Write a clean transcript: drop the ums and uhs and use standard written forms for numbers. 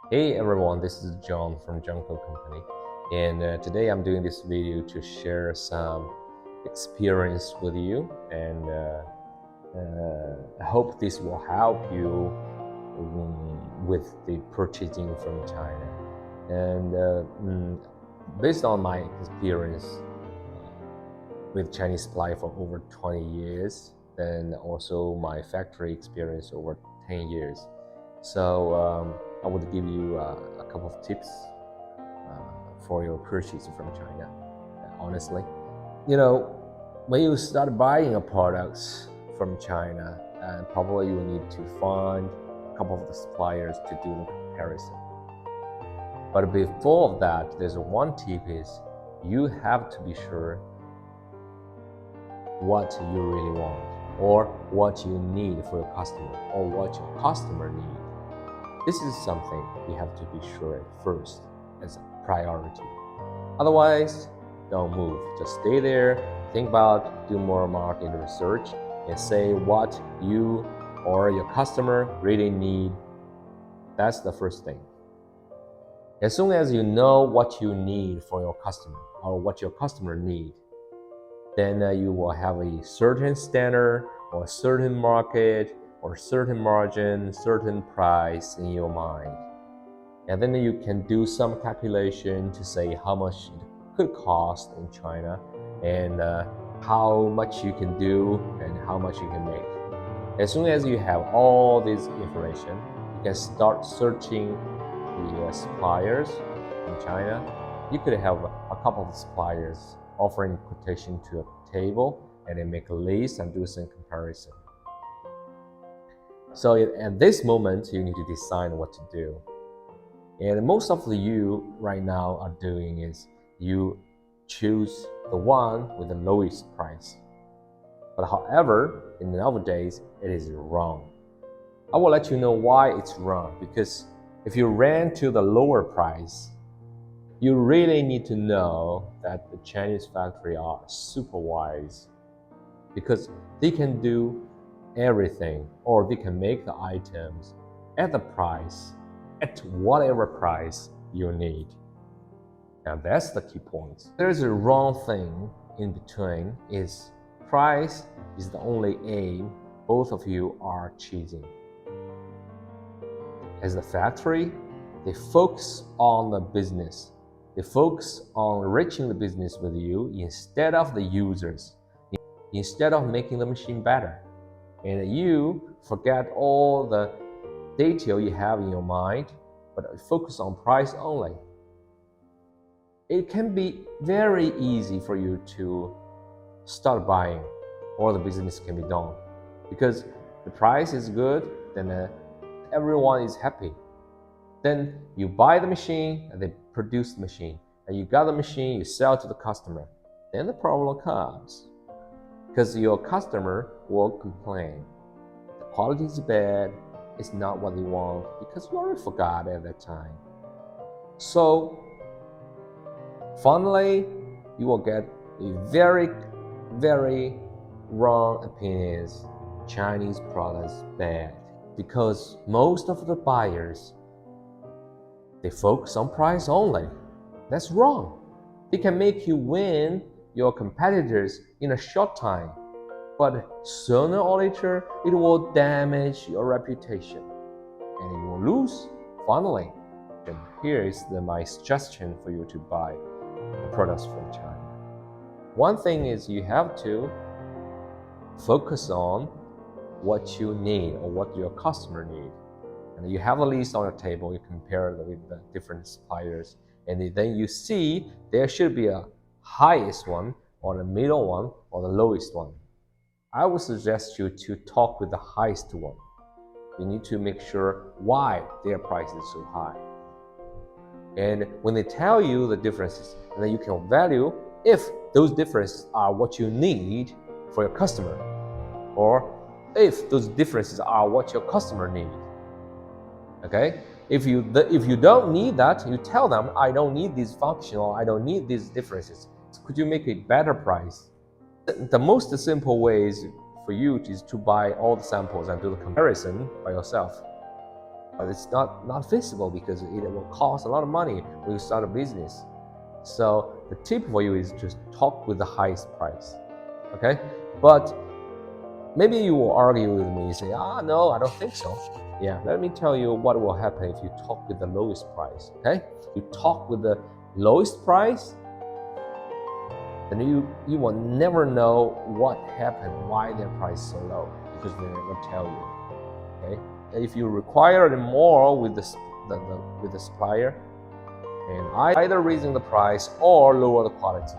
Hey everyone, this is John from Junko Company, and today I'm doing this video to share some experience with you, and I hope this will help you with the purchasing from China. And based on my experience with Chinese supply for over 20 years, and also my factory experience over 10 years. So I would give you a couple of tips for your purchase from China. Honestly, when you start buying a products from China, probably you need to find a couple of the suppliers to do the comparison. But before that, there's one tip is you have to be sure what you really want, or what you need for your customer, or what your customer needs. This is something you have to be sure at first as a priority. Otherwise, don't move. Just stay there, think about, do more market research, and say what you or your customer really need. That's the first thing. As soon as you know what you need for your customer, or what your customer needs, then you will have a certain standard, or a certain market, or certain margin, certain price in your mind. And then you can do some calculation to say how much it could cost in China, and how much you can do and how much you can make. As soon as you have all this information, you can start searching the suppliers in China. You could have a couple of suppliers offering quotation to a table, and then make a list and do some comparison. So at this moment, you need to decide what to do. And most of you right now are doing is you choose the one with the lowest price. But however, in nowadays, it is wrong. I will let you know why it's wrong, because if you ran to the lower price, you really need to know that the Chinese factory are super wise, because they can do everything, or they can make the items at the price, at whatever price you need. Now that's the key point. There's a wrong thing in between, is price is the only aim both of you are chasing. As the factory, they focus on the business. They focus on reaching the business with you instead of the users, instead of making the machine better. And you forget all the detail you have in your mind, but focus on price only. It can be very easy for you to start buying, or the business can be done, because the price is good, then everyone is happy. Then you buy the machine, and they produce the machine, and you got the machine, you sell to the customer. Then the problem comes, because your customer will complain. The quality is bad, it's not what they want, because you already forgot at that time. So finally, you will get a very, very wrong opinions. Chinese products bad, because most of the buyers, they focus on price only. That's wrong. They can make you win your competitors in a short time, but sooner or later it will damage your reputation, and you will lose finally. And here is my suggestion for you to buy the products from China. One thing is you have to focus on what you need, or what your customer need. And you have a list on your table, you compare it with the different suppliers, and then you see there should be a highest one, or the middle one, or the lowest one. I would suggest you to talk with the highest one. You need to make sure why their price is so high. And when they tell you the differences, then you can value if those differences are what you need for your customer, or if those differences are what your customer needs. Okay? If you don't need that, you tell them, I don't need this function, or I don't need these differences. So could you make a better price? The most simple way is for you is to buy all the samples and do the comparison by yourself. But it's not feasible because it will cost a lot of money when you start a business. So the tip for you is just talk with the highest price. Okay? But maybe you will argue with me and say, no, I don't think so. Yeah, let me tell you what will happen if you talk with the lowest price. Okay? You talk with the lowest price, then you will never know what happened, why their price is so low, because they never tell you. Okay? And if you require more with the supplier, and either raising the price or lower the quality,